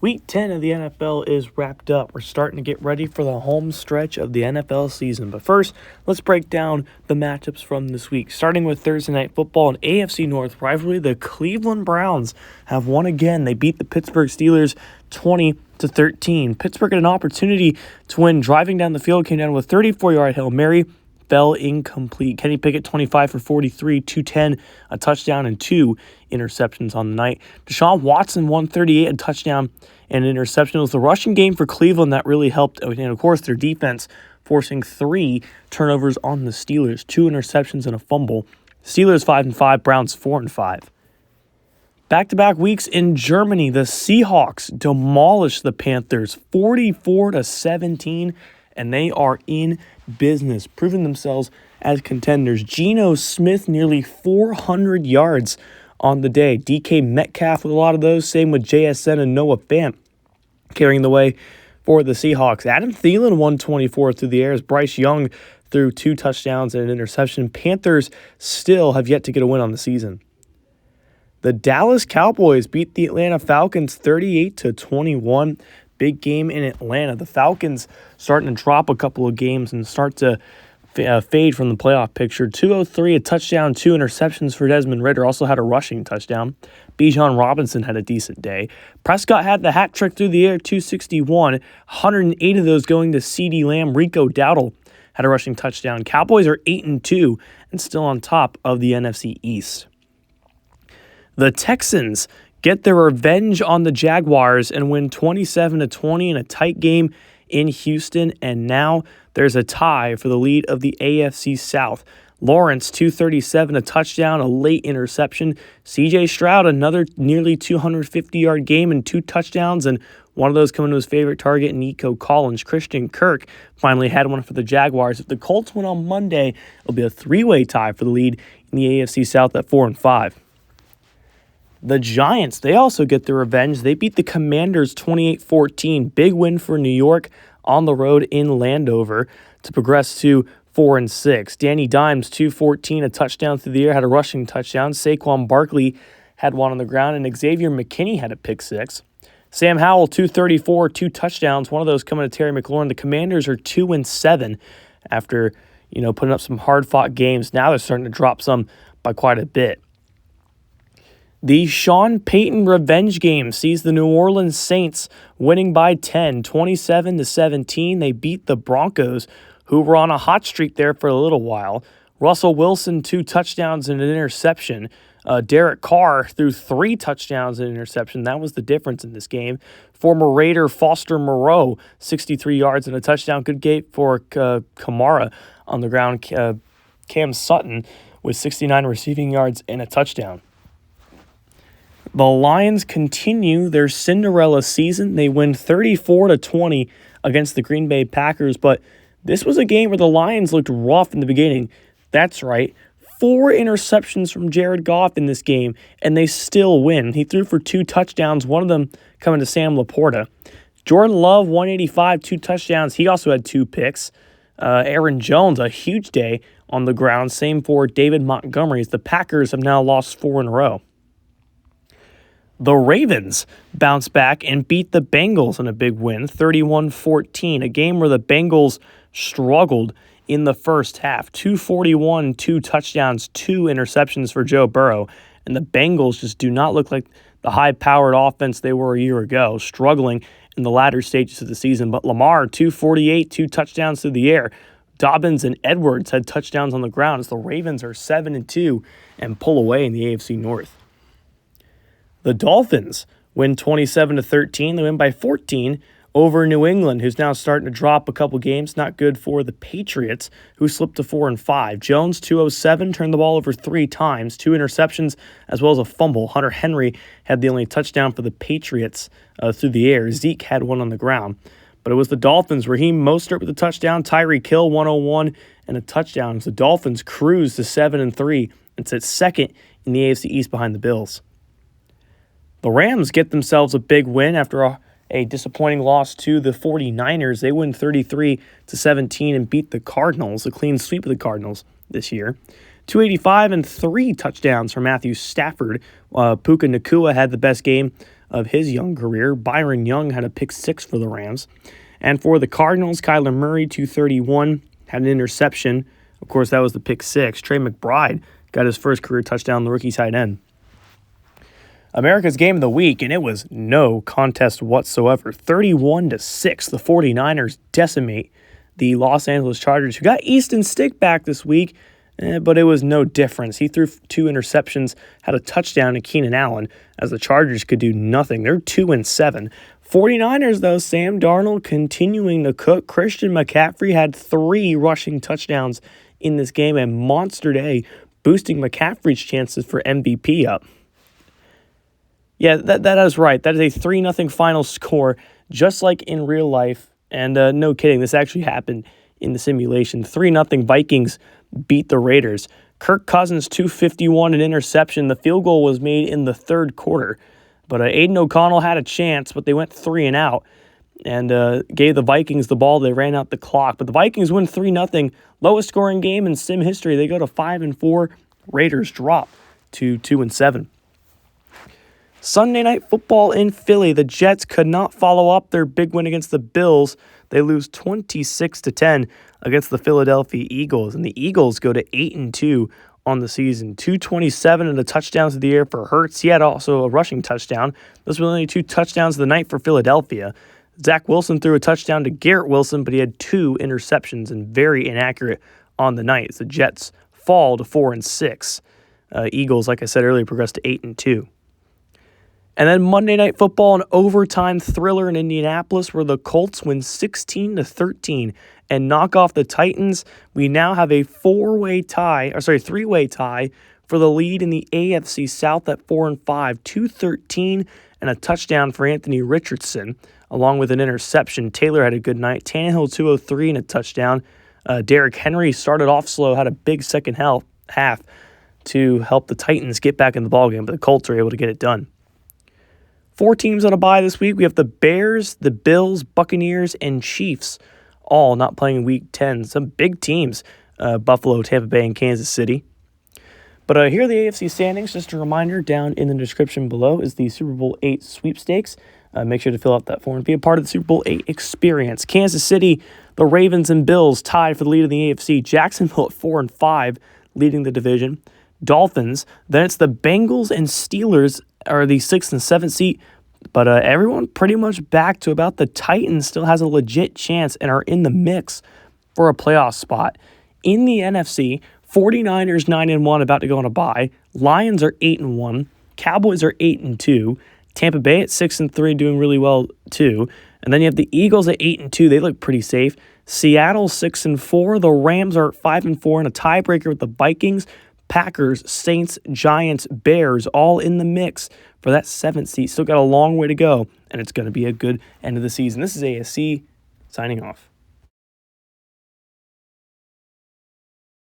Week 10 of the NFL is wrapped up. We're starting to get ready for the home stretch of the NFL season. But first, let's break down the matchups from this week. Starting with Thursday Night Football, an AFC North rivalry. The Cleveland Browns have won again. They beat the Pittsburgh Steelers 20-13. Pittsburgh had an opportunity to win driving down the field, came down with a 34-yard Hail Mary, fell incomplete. Kenny Pickett, 25 for 43, 210, a touchdown, and 2 interceptions on the night. Deshaun Watson, 138, a touchdown and an interception. It was the rushing game for Cleveland that really helped. And, of course, their defense forcing 3 turnovers on the Steelers, 2 interceptions and a fumble. Steelers 5-5, Browns 4-5. Back-to-back weeks in Germany, the Seahawks demolished the Panthers 44-17, and they are in business, proving themselves as contenders. Geno Smith, nearly 400 yards on the day. DK Metcalf with a lot of those. Same with JSN and Noah Fant carrying the way for the Seahawks. Adam Thielen, 124 through the air as Bryce Young threw 2 touchdowns and an interception. Panthers still have yet to get a win on the season. The Dallas Cowboys beat the Atlanta Falcons 38-21. Big game in Atlanta. The Falcons starting to drop a couple of games and start to fade from the playoff picture. 203, a touchdown, 2 interceptions for Desmond Ridder. Also had a rushing touchdown. Bijan Robinson had a decent day. Prescott had the hat trick through the air, 261. 108 of those going to CeeDee Lamb. Rico Dowdle had a rushing touchdown. Cowboys are 8-2 and still on top of the NFC East. The Texans get their revenge on the Jaguars and win 27-20 in a tight game in Houston, and now there's a tie for the lead of the AFC South. Lawrence, 237, a touchdown, a late interception. C.J. Stroud, another nearly 250-yard game and 2 touchdowns, and one of those coming to his favorite target, Nico Collins. Christian Kirk finally had one for the Jaguars. If the Colts win on Monday, it'll be a 3-way tie for the lead in the AFC South at 4-5. The Giants, they also get their revenge. They beat the Commanders 28-14. Big win for New York on the road in Landover to progress to 4-6. Danny Dimes, 214, a touchdown through the air, had a rushing touchdown. Saquon Barkley had one on the ground, and Xavier McKinney had a pick 6. Sam Howell, 234, 2 touchdowns, one of those coming to Terry McLaurin. The Commanders are 2-7 after, putting up some hard-fought games. Now they're starting to drop some by quite a bit. The Sean Payton revenge game sees the New Orleans Saints winning by 10, 27-17. They beat the Broncos, who were on a hot streak there for a little while. Russell Wilson, 2 touchdowns and an interception. Derek Carr threw 3 touchdowns and an interception. That was the difference in this game. Former Raider Foster Moreau, 63 yards and a touchdown. Good game for Kamara on the ground. Cam Sutton with 69 receiving yards and a touchdown. The Lions continue their Cinderella season. They win 34-20 against the Green Bay Packers, but this was a game where the Lions looked rough in the beginning. That's right. 4 interceptions from Jared Goff in this game, and they still win. He threw for 2 touchdowns, one of them coming to Sam Laporta. Jordan Love, 185, 2 touchdowns. He also had 2 picks. Aaron Jones, a huge day on the ground. Same for David Montgomery, as the Packers have now lost 4 in a row. The Ravens bounced back and beat the Bengals in a big win, 31-14, a game where the Bengals struggled in the first half. 241, 2 touchdowns, 2 interceptions for Joe Burrow, and the Bengals just do not look like the high-powered offense they were a year ago, struggling in the latter stages of the season. But Lamar, 248, 2 touchdowns through the air. Dobbins and Edwards had touchdowns on the ground as the Ravens are 7-2 and pull away in the AFC North. The Dolphins win 27-13. They win by 14 over New England, who's now starting to drop a couple games. Not good for the Patriots, who slipped to 4-5. Jones, 207, turned the ball over 3 times, 2 interceptions, as well as a fumble. Hunter Henry had the only touchdown for the Patriots through the air. Zeke had one on the ground. But it was the Dolphins. Raheem Mostert with a touchdown, Tyreek Hill, 101, and a touchdown. The Dolphins cruise to 7-3 and sit second in the AFC East behind the Bills. The Rams get themselves a big win after a disappointing loss to the 49ers. They win 33-17 and beat the Cardinals, a clean sweep of the Cardinals this year. 285 and 3 touchdowns for Matthew Stafford. Puka Nacua had the best game of his young career. Byron Young had a pick 6 for the Rams. And for the Cardinals, Kyler Murray, 231, had an interception. Of course, that was the pick 6. Trey McBride got his first career touchdown, the rookie tight end. America's game of the week, and it was no contest whatsoever. 31-6, the 49ers decimate the Los Angeles Chargers, who got Easton Stick back this week, but it was no difference. He threw 2 interceptions, had a touchdown to Keenan Allen, as the Chargers could do nothing. They're 2-7. 49ers, though, Sam Darnold continuing to cook. Christian McCaffrey had 3 rushing touchdowns in this game, a monster day, boosting McCaffrey's chances for MVP up. Yeah, that is right. That is a 3-0 final score, just like in real life. And no kidding, this actually happened in the simulation. 3-0 Vikings beat the Raiders. Kirk Cousins, 251, an interception. The field goal was made in the third quarter. But Aiden O'Connell had a chance, but they went 3 and out and gave the Vikings the ball. They ran out the clock. But the Vikings win 3-0. Lowest scoring game in sim history. They go to 5-4. Raiders drop to 2-7. Sunday Night Football in Philly. The Jets could not follow up their big win against the Bills. They lose 26-10 against the Philadelphia Eagles. And the Eagles go to 8-2 on the season. 227 and a touchdown to the air for Hurts. He had also a rushing touchdown. Those were only 2 touchdowns of the night for Philadelphia. Zach Wilson threw a touchdown to Garrett Wilson, but he had 2 interceptions and very inaccurate on the night. The Jets fall to 4-6. Eagles, like I said earlier, progress to 8-2. And then Monday Night Football, an overtime thriller in Indianapolis where the Colts win 16-13 and knock off the Titans. We now have a three-way tie for the lead in the AFC South at 4-5, 213 and a touchdown for Anthony Richardson, along with an interception. Taylor had a good night. Tannehill 203 and a touchdown. Derrick Henry started off slow, had a big second half to help the Titans get back in the ballgame, but the Colts are able to get it done. 4 teams on a bye this week. We have the Bears, the Bills, Buccaneers, and Chiefs, all not playing Week 10. Some big teams, Buffalo, Tampa Bay, and Kansas City. But here are the AFC standings. Just a reminder, down in the description below is the Super Bowl 8 sweepstakes. Make sure to fill out that form and be a part of the Super Bowl 8 experience. Kansas City, the Ravens, and Bills tied for the lead in the AFC. Jacksonville at 4-5, leading the division. Dolphins, then it's the Bengals and Steelers are the 6th and 7th seat, but everyone pretty much back to about the Titans still has a legit chance and are in the mix for a playoff spot. In the NFC, 49ers 9-1 about to go on a bye. Lions are 8-1. Cowboys are 8-2. Tampa Bay at 6-3 doing really well too. And then you have the Eagles at 8-2. They look pretty safe. Seattle 6-4. The Rams are 5-4 and a tiebreaker with the Vikings. Packers, Saints, Giants, Bears, all in the mix for that 7th seat. Still got a long way to go, and it's going to be a good end of the season. This is ASC signing off.